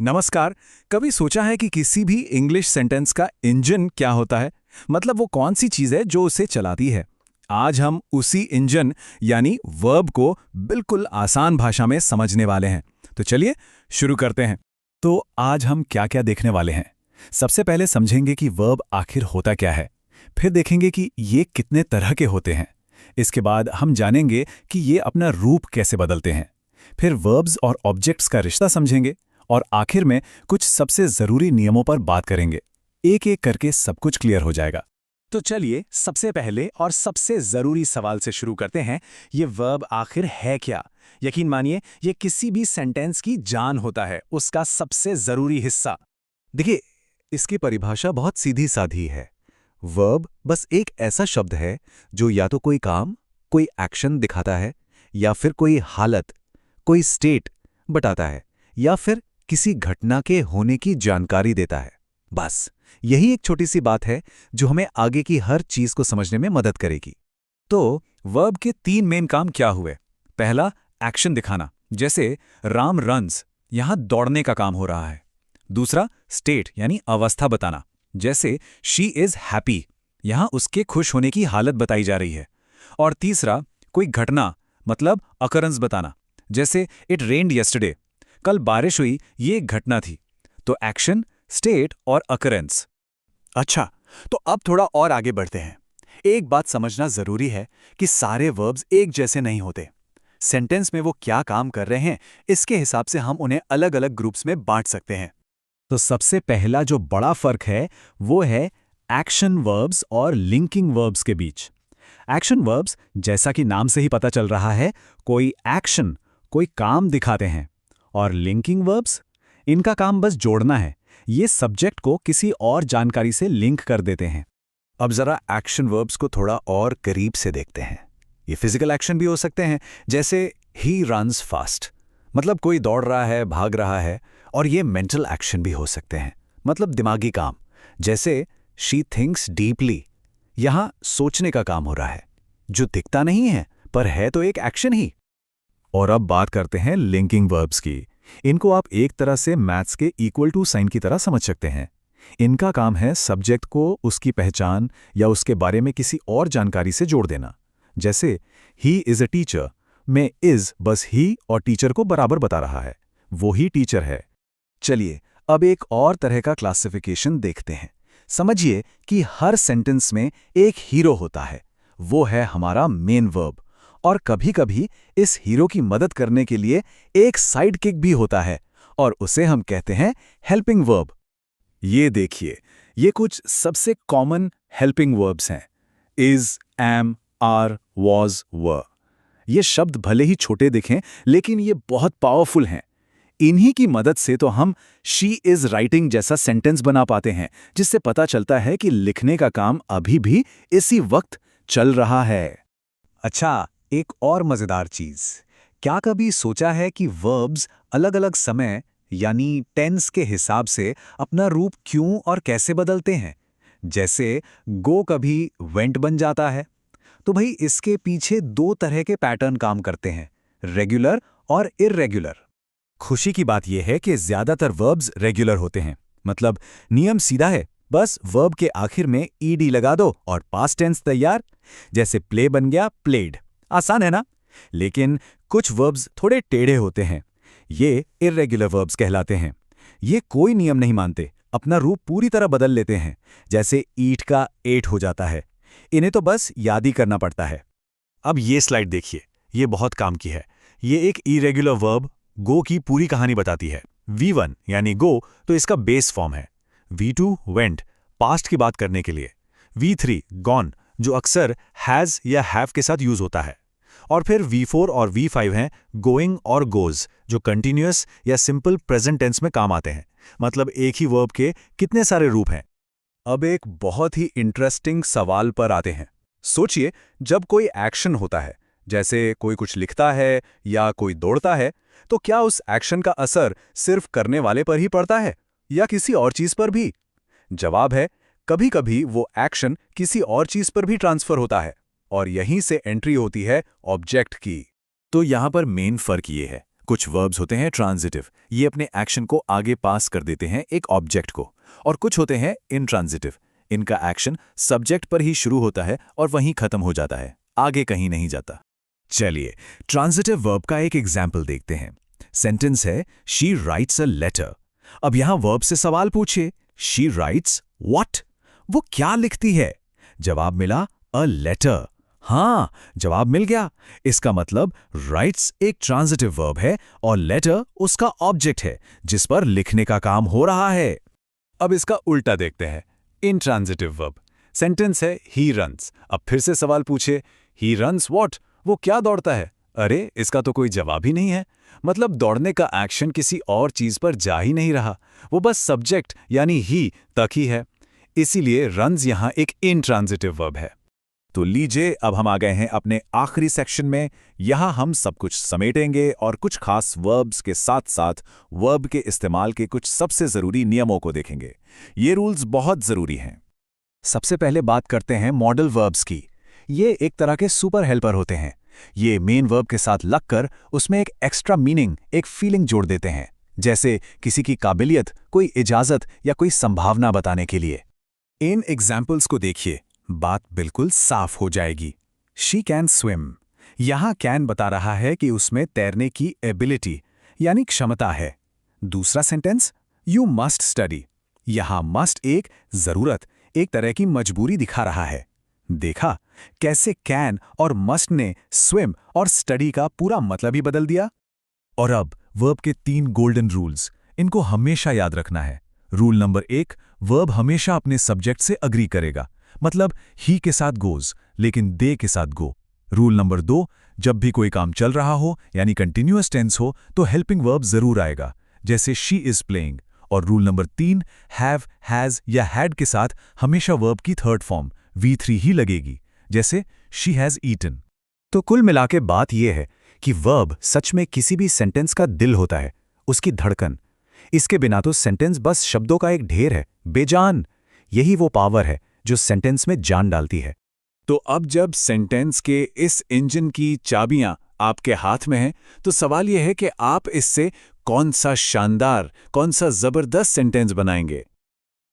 नमस्कार। कभी सोचा है कि किसी भी इंग्लिश सेंटेंस का इंजन क्या होता है? मतलब वो कौन सी चीज़ है जो उसे चलाती है? आज हम उसी इंजन यानी वर्ब को बिल्कुल आसान भाषा में समझने वाले हैं। तो चलिए शुरू करते हैं। तो आज हम क्या-क्या देखने वाले हैं? सबसे पहले समझेंगे कि वर्ब आखिर होता क्या है। फिर देखेंगे कि ये कितने तरह के होते हैं। इसके बाद हम जानेंगे कि ये अपना रूप कैसे बदलते हैं। फिर वर्ब्स और ऑब्जेक्ट्स का रिश्ता समझेंगे और आखिर में कुछ सबसे जरूरी नियमों पर बात करेंगे। एक एक करके सब कुछ क्लियर हो जाएगा। तो चलिए सबसे पहले और सबसे जरूरी सवाल से शुरू करते हैं। ये वर्ब आखिर है क्या? यकीन मानिए ये किसी भी सेंटेंस की जान होता है, उसका सबसे जरूरी हिस्सा। देखिए, इसकी परिभाषा बहुत सीधी साधी है। वर्ब बस एक ऐसा शब्द है जो या तो कोई काम, कोई एक्शन दिखाता है, या फिर कोई हालत, कोई स्टेट बताता है, या फिर किसी घटना के होने की जानकारी देता है। बस यही एक छोटी सी बात है जो हमें आगे की हर चीज को समझने में मदद करेगी। तो वर्ब के तीन मेन काम क्या हुए? पहला, एक्शन दिखाना, जैसे राम रन्स, यहां दौड़ने का काम हो रहा है। दूसरा, स्टेट यानी अवस्था बताना, जैसे शी इज हैप्पी, यहां उसके खुश होने की हालत बताई जा रही है। और तीसरा, कोई घटना मतलब अकरेंस बताना, जैसे इट रेन्ड यस्टरडे, कल बारिश हुई, ये एक घटना थी। तो एक्शन, स्टेट और अकरेंस। अच्छा, तो अब थोड़ा और आगे बढ़ते हैं। एक बात समझना जरूरी है कि सारे वर्ब्स एक जैसे नहीं होते। सेंटेंस में वो क्या काम कर रहे हैं, इसके हिसाब से हम उन्हें अलग अलग ग्रुप्स में बांट सकते हैं। तो सबसे पहला जो बड़ा फर्क है वो है एक्शन वर्ब्स और लिंकिंग वर्ब्स के बीच। एक्शन वर्ब्स, जैसा कि नाम से ही पता चल रहा है, कोई एक्शन, कोई काम दिखाते हैं। और लिंकिंग वर्ब्स, इनका काम बस जोड़ना है। ये सब्जेक्ट को किसी और जानकारी से लिंक कर देते हैं। अब जरा एक्शन वर्ब्स को थोड़ा और करीब से देखते हैं। ये फिजिकल एक्शन भी हो सकते हैं, जैसे ही रन्स फास्ट, मतलब कोई दौड़ रहा है, भाग रहा है। और ये मेंटल एक्शन भी हो सकते हैं, मतलब दिमागी काम, जैसे शी थिंक्स डीपली, यहां सोचने का काम हो रहा है, जो दिखता नहीं है पर है तो एक एक्शन ही। और अब बात करते हैं लिंकिंग वर्ब्स की। इनको आप एक तरह से मैथ्स के इक्वल टू साइन की तरह समझ सकते हैं। इनका काम है सब्जेक्ट को उसकी पहचान या उसके बारे में किसी और जानकारी से जोड़ देना। जैसे ही इज अ टीचर में इज बस ही और टीचर को बराबर बता रहा है, वो ही टीचर है। चलिए अब एक और तरह का क्लासिफिकेशन देखते हैं। समझिए कि हर सेंटेंस में एक हीरो होता है, वो है हमारा मेन वर्ब। और कभी-कभी इस हीरो की मदद करने के लिए एक साइड किक भी होता है, और उसे हम कहते हैं हेल्पिंग वर्ब। ये देखिए, ये कुछ सबसे कॉमन हेल्पिंग वर्ब्स हैं। इज, एम, आर, वॉज, वर। ये शब्द भले ही छोटे दिखें, लेकिन ये बहुत पावरफुल हैं। इन्हीं की मदद से तो हम शी इज राइटिंग जैसा सेंटेंस बना पाते हैं, जिससे पता चलता है कि लिखने का काम अभी भी इसी वक्त चल रहा है। अच्छा, एक और मजेदार चीज, क्या कभी सोचा है कि वर्ब्स अलग-अलग समय यानी टेंस के हिसाब से अपना रूप क्यों और कैसे बदलते हैं? जैसे गो कभी वेंट बन जाता है। तो भाई इसके पीछे दो तरह के पैटर्न काम करते हैं, रेगुलर और इर्रेगुलर। खुशी की बात यह है कि ज्यादातर वर्ब्स रेगुलर होते हैं। मतलब नियम सीधा है, बस वर्ब के आखिर में ईडी लगा दो और पास्ट टेंस तैयार। जैसे प्ले बन गया प्लेड। आसान है ना? लेकिन कुछ वर्ब्स थोड़े टेढ़े होते हैं। ये इर्रेगुलर वर्ब्स कहलाते हैं। ये कोई नियम नहीं मानते, अपना रूप पूरी तरह बदल लेते हैं। जैसे ईट का एट हो जाता है। इन्हें तो बस याद ही करना पड़ता है। अब ये स्लाइड देखिए, ये बहुत काम की है। ये एक इरेगुलर वर्ब गो की पूरी कहानी बताती है। V1 यानी गो तो इसका बेस फॉर्म है। V2 वेंट, पास्ट की बात करने के लिए। V3 गॉन, जो अक्सर हैज या हैव के साथ यूज होता है। और फिर V4 और V5 हैं गोइंग और गोज, जो कंटिन्यूअस या सिंपल प्रेजेंट टेंस में काम आते हैं। मतलब एक ही वर्ब के कितने सारे रूप हैं। अब एक बहुत ही इंटरेस्टिंग सवाल पर आते हैं। सोचिए, जब कोई एक्शन होता है, जैसे कोई कुछ लिखता है या कोई दौड़ता है, तो क्या उस एक्शन का असर सिर्फ करने वाले पर ही पड़ता है या किसी और चीज पर भी? जवाब है, कभी-कभी वो एक्शन किसी और चीज पर भी ट्रांसफर होता है, और यहीं से एंट्री होती है ऑब्जेक्ट की। तो यहां पर मेन फर्क ये है, कुछ वर्ब्स होते हैं ट्रांजिटिव, ये अपने एक्शन को आगे पास कर देते हैं एक ऑब्जेक्ट को, और कुछ होते हैं इंट्रांजिटिव, इनका एक्शन सब्जेक्ट पर ही शुरू होता है और वहीं खत्म हो जाता है, आगे कहीं नहीं जाता। चलिए ट्रांजिटिव वर्ब का एक एग्जाम्पल देखते हैं। सेंटेंस है शी राइट्स अ लेटर। अब यहां वर्ब से सवाल पूछिए, शी राइट्स व्हाट? वो क्या लिखती है? जवाब मिला अ लेटर। हाँ, जवाब मिल गया। इसका मतलब राइट्स एक ट्रांजिटिव वर्ब है और लेटर उसका ऑब्जेक्ट है जिस पर लिखने का काम हो रहा है। अब इसका उल्टा देखते हैं, इंट्रांजिटिव वर्ब। सेंटेंस है ही रन्स। अब फिर से सवाल पूछे, ही रन्स व्हाट? वो क्या दौड़ता है? अरे, इसका तो कोई जवाब ही नहीं है। मतलब दौड़ने का एक्शन किसी और चीज पर जा ही नहीं रहा, वो बस सब्जेक्ट यानी ही तक ही है। इसीलिए रन्स यहां एक इंट्रांजिटिव वर्ब है। तो लीजिए, अब हम आ गए हैं अपने आखिरी सेक्शन में। यहां हम सब कुछ समेटेंगे और कुछ खास वर्ब्स के साथ साथ वर्ब के इस्तेमाल के कुछ सबसे जरूरी नियमों को देखेंगे। ये रूल्स बहुत जरूरी हैं। सबसे पहले बात करते हैं मॉडल वर्ब्स की। ये एक तरह के सुपर हेल्पर होते हैं। ये मेन वर्ब के साथ लगकर उसमें एक एक्स्ट्रा मीनिंग, एक फीलिंग जोड़ देते हैं, जैसे किसी की काबिलियत, कोई इजाजत या कोई संभावना बताने के लिए। इन एग्जाम्पल्स को देखिए, बात बिल्कुल साफ हो जाएगी। She can swim. यहां कैन बता रहा है कि उसमें तैरने की एबिलिटी यानी क्षमता है। दूसरा सेंटेंस, यू मस्ट स्टडी। यहां मस्ट एक जरूरत, एक तरह की मजबूरी दिखा रहा है। देखा कैसे कैन और मस्ट ने स्विम और स्टडी का पूरा मतलब ही बदल दिया। और अब वर्ब के 3 गोल्डन रूल्स, इनको हमेशा याद रखना है। रूल नंबर 1, वर्ब हमेशा अपने सब्जेक्ट से अग्री करेगा, मतलब ही के साथ गोज लेकिन दे के साथ गो। रूल नंबर 2, जब भी कोई काम चल रहा हो यानी कंटिन्यूअस टेंस हो तो हेल्पिंग वर्ब जरूर आएगा, जैसे शी इज प्लेइंग। और रूल नंबर 3, हैव, हैज या हैड के साथ हमेशा वर्ब की थर्ड फॉर्म V3 ही लगेगी, जैसे शी हैज ईटन। तो कुल मिला के बात यह है कि वर्ब सच में किसी भी सेंटेंस का दिल होता है, उसकी धड़कन। इसके बिना तो सेंटेंस बस शब्दों का एक ढेर है, बेजान। यही वो पावर है जो सेंटेंस में जान डालती है। तो अब जब सेंटेंस के इस इंजन की चाबियां आपके हाथ में हैं, तो सवाल यह है कि आप इससे कौन सा शानदार, कौन सा जबरदस्त सेंटेंस बनाएंगे।